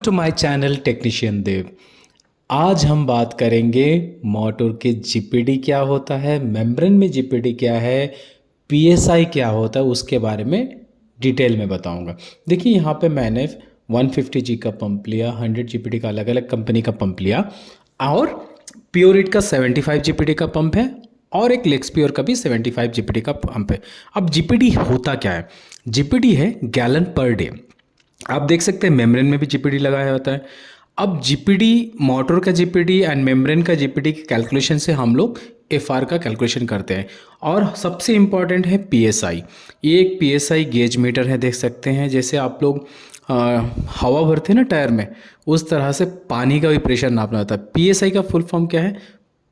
To my channel technician देव। आज हम बात करेंगे मोटर के जीपीडी क्या होता है, मेम्ब्रेन में जीपीडी क्या है, पीएसआई क्या होता है, उसके बारे में डिटेल में बताऊंगा। देखिए यहाँ पे मैंने 150G का पंप लिया, 100 जीपीडी का अलग अलग कंपनी का पंप लिया और प्योरिट का 75 जीपीडी का पंप है और एक लेक्सप्योर का भी 75 जीपीडी का पंप है। अब जीपीडी होता क्या है? जीपीडी है गैलन पर डे। आप देख सकते हैं मेम्ब्रेन में भी जीपीडी लगाया होता है। अब जीपीडी, मोटर का जीपीडी एंड मेम्ब्रेन का जीपीडी की कैलकुलेशन से हम लोग एफआर का कैलकुलेशन करते हैं और सबसे इम्पॉर्टेंट है पीएसआई। ये एक पीएसआई गेज मीटर है, देख सकते हैं। जैसे आप लोग हवा भरते हैं ना टायर में, उस तरह से पानी का भी प्रेशर नापना होता है। पीएसआई का फुल फॉर्म क्या है?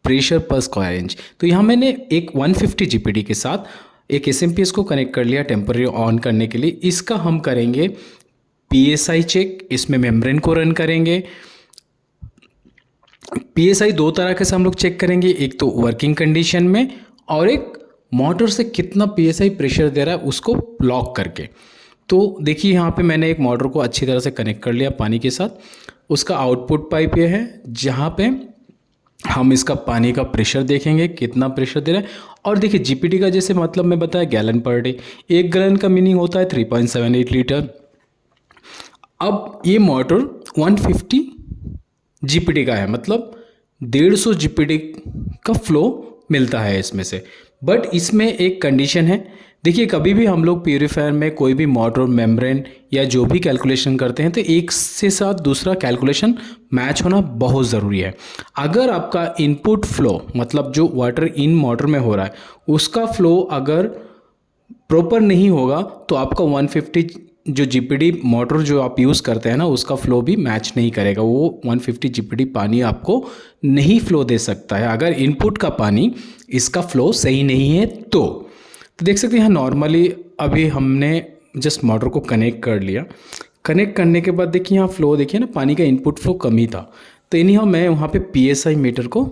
प्रेशर पर स्क्वायर इंच। तो यहाँ मैंने एक 150 जीपीडी के साथ एक एसएमपीएस को कनेक्ट कर लिया टेम्पररी ऑन करने के लिए। इसका हम करेंगे पीएसआई चेक, इसमें मेम्ब्रेन को रन करेंगे। पीएसआई दो तरह से हम लोग चेक करेंगे, एक तो वर्किंग कंडीशन में और एक मोटर से कितना पीएसआई प्रेशर दे रहा है उसको लॉक करके। तो देखिए यहाँ पे मैंने एक मोटर को अच्छी तरह से कनेक्ट कर लिया पानी के साथ। उसका आउटपुट पाइप ये है जहाँ पे हम इसका पानी का प्रेशर देखेंगे कितना प्रेशर दे रहा है। और देखिए जीपीडी का जैसे मतलब मैं बताया गैलन पर डे, 1 गैलन का मीनिंग होता है 3.78 लीटर। अब ये मोटर 150 जीपीडी का है, मतलब 150 जीपीडी का फ्लो मिलता है इसमें से। बट इसमें एक कंडीशन है। देखिए कभी भी हम लोग प्यूरीफायर में कोई भी मोटर, मेम्ब्रेन या जो भी कैलकुलेशन करते हैं तो एक से साथ दूसरा कैलकुलेशन मैच होना बहुत ज़रूरी है। अगर आपका इनपुट फ्लो, मतलब जो वाटर इन मोटर में हो रहा है उसका फ्लो अगर प्रॉपर नहीं होगा तो आपका 150 जो जीपीडी मोटर जो आप यूज़ करते हैं ना उसका फ्लो भी मैच नहीं करेगा। वो 150 जीपीडी पानी आपको नहीं फ्लो दे सकता है अगर इनपुट का पानी इसका फ्लो सही नहीं है। तो देख सकते हैं यहाँ नॉर्मली अभी हमने जस्ट मोटर को कनेक्ट कर लिया। कनेक्ट करने के बाद देखिए यहाँ फ्लो, देखिए ना पानी का इनपुट फ्लो कम ही था। तो इन्हीं मैं वहाँ पे पीएसआई मीटर को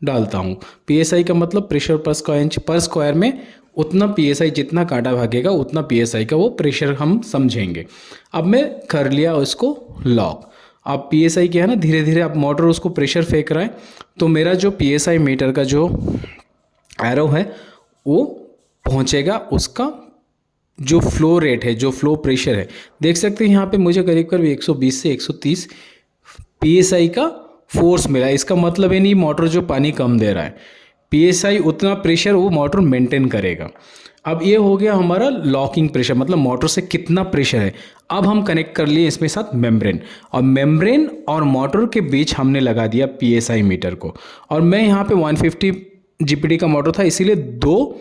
डालता हूँ। पीएसआई का मतलब प्रेशर पर स्क्वायर इंच, पर स्क्वायर में उतना पीएसआई जितना कांटा भागेगा उतना पीएसआई का वो प्रेशर हम समझेंगे। अब मैं कर लिया उसको लॉक। अब पीएसआई क्या है ना, धीरे धीरे अब मोटर उसको प्रेशर फेंक रहा है तो मेरा जो पीएसआई मीटर का जो एरो है वो पहुंचेगा उसका जो फ्लो रेट है, जो फ्लो प्रेशर है। देख सकते हैं यहाँ पे मुझे करीब करीब 120 से 130 पीएसआई का फोर्स मिला। इसका मतलब है नहीं मोटर जो पानी कम दे रहा है, पीएसआई उतना प्रेशर वो मोटर मेंटेन करेगा। अब ये हो गया हमारा लॉकिंग प्रेशर, मतलब मोटर से कितना प्रेशर है। अब हम कनेक्ट कर लिए इसमें साथ मेम्ब्रेन, और मेम्ब्रेन और मोटर के बीच हमने लगा दिया पीएसआई मीटर को। और मैं यहाँ पे 150 जीपीडी का मोटर था इसीलिए 2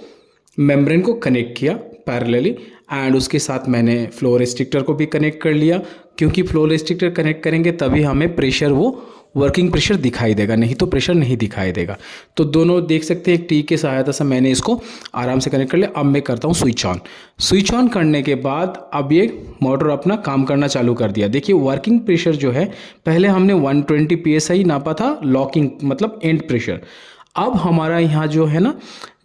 मेम्ब्रेन को कनेक्ट किया पैरेलली एंड उसके साथ मैंने फ्लो रेस्ट्रिक्टर को भी कनेक्ट कर लिया, क्योंकि फ्लो रेस्ट्रिक्टर कनेक्ट करेंगे तभी हमें प्रेशर, वो वर्किंग प्रेशर दिखाई देगा, नहीं तो प्रेशर नहीं दिखाई देगा। तो दोनों देख सकते हैं एक टी की सहायता से मैंने इसको आराम से कनेक्ट कर लिया। अब मैं करता हूँ स्विच ऑन। स्विच ऑन करने के बाद अब ये मोटर अपना काम करना चालू कर दिया। देखिए वर्किंग प्रेशर जो है पहले हमने 120 पीएसआई नापा था, लॉकिंग मतलब एंड प्रेशर। अब हमारा यहाँ जो है ना,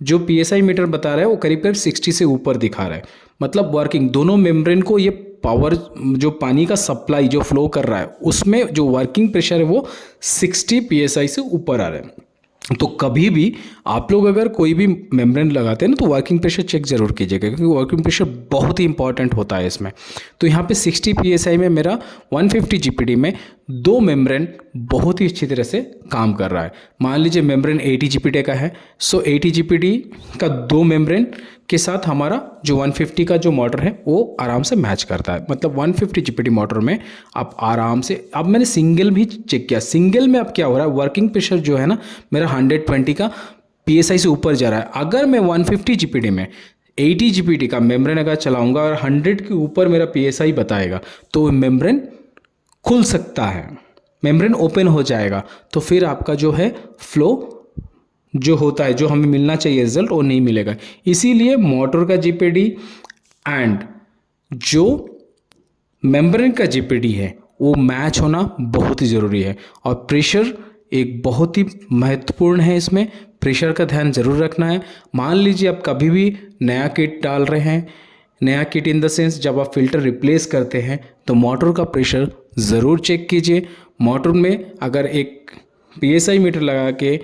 जो पीएसआई मीटर बता रहा है वो करीब करीब 60 से ऊपर दिखा रहा है, मतलब वर्किंग दोनों मेम्ब्रेन को ये पावर, जो पानी का सप्लाई जो फ्लो कर रहा है उसमें जो वर्किंग प्रेशर है वो 60 पीएसआई से ऊपर आ रहा है। तो कभी भी आप लोग अगर कोई भी मेम्ब्रेन लगाते हैं ना तो वर्किंग प्रेशर चेक जरूर कीजिएगा, क्योंकि वर्किंग प्रेशर बहुत ही इंपॉर्टेंट होता है इसमें। तो यहाँ पे 60 पीएसआई में मेरा 150 जीपीडी में 2 मेम्ब्रेन बहुत ही अच्छी तरह से काम कर रहा है। मान लीजिए मेम्ब्रेन 80 जीपीडी का है, सो 80 जीपीडी का 2 मेम्ब्रेन के साथ हमारा जो 150 का जो मोटर है वो आराम से मैच करता है। मतलब 150 जीपीडी मोटर में आप आराम से, अब मैंने सिंगल भी चेक किया, सिंगल में अब क्या हो रहा है, वर्किंग प्रेशर जो है ना मेरा 120 का पीएसआई से ऊपर जा रहा है। अगर मैं 150 जीपीडी में 80 जीपीडी का मेम्ब्रेन अगर चलाऊंगा और 100 के ऊपर मेरा पीएसआई बताएगा तो मेम्ब्रेन खुल सकता है, मेम्ब्रेन ओपन हो जाएगा। तो फिर आपका जो है फ्लो जो होता है, जो हमें मिलना चाहिए रिजल्ट, वो नहीं मिलेगा। इसीलिए मोटर का जीपीडी एंड जो मेम्ब्रेन का जीपीडी है वो मैच होना बहुत ही ज़रूरी है। और प्रेशर एक बहुत ही महत्वपूर्ण है, इसमें प्रेशर का ध्यान ज़रूर रखना है। मान लीजिए आप कभी भी नया किट डाल रहे हैं, नया किट इन द सेंस जब आप फ़िल्टर रिप्लेस करते हैं तो मोटर का प्रेशर ज़रूर चेक कीजिए। मोटर में अगर एक PSI मीटर लगा के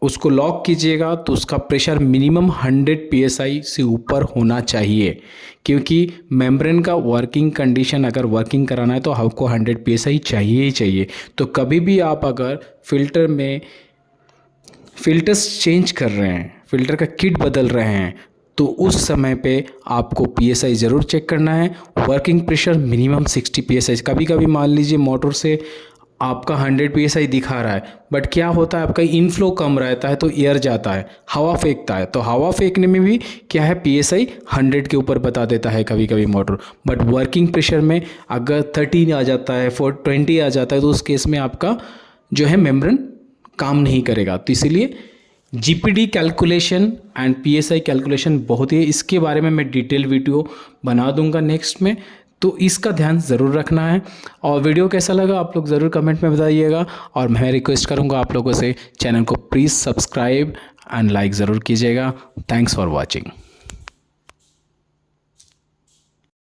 उसको लॉक कीजिएगा तो उसका प्रेशर मिनिमम 100 PSI से ऊपर होना चाहिए, क्योंकि मेम्ब्रेन का वर्किंग कंडीशन अगर वर्किंग कराना है तो आपको 100 PSI चाहिए ही चाहिए। तो कभी भी आप अगर फ़िल्टर में फ़िल्टर्स चेंज कर रहे हैं, फ़िल्टर का किट बदल रहे हैं, तो उस समय पे आपको PSI ज़रूर चेक करना है। Working pressure minimum 60 PSI। कभी कभी मान लीजिए मोटर से आपका 100 PSI दिखा रहा है, बट क्या होता है आपका इनफ्लो कम रहता है तो एयर जाता है, हवा फेंकता है, तो हवा फेंकने में भी क्या है PSI 100 के ऊपर बता देता है कभी कभी मोटर। बट वर्किंग प्रेशर में अगर 30 आ जाता है, 20 आ जाता है, तो उस केस में आपका जो है मेम्ब्रेन काम नहीं करेगा। तो इसीलिए GPD calculation and PSI calculation बहुत ही, इसके बारे में मैं डिटेल वीडियो बना दूंगा नेक्स्ट में, तो इसका ध्यान ज़रूर रखना है। और वीडियो कैसा लगा आप लोग ज़रूर कमेंट में बताइएगा, और मैं रिक्वेस्ट करूंगा आप लोगों से चैनल को प्लीज़ सब्सक्राइब एंड लाइक ज़रूर कीजिएगा। Thanks for watching.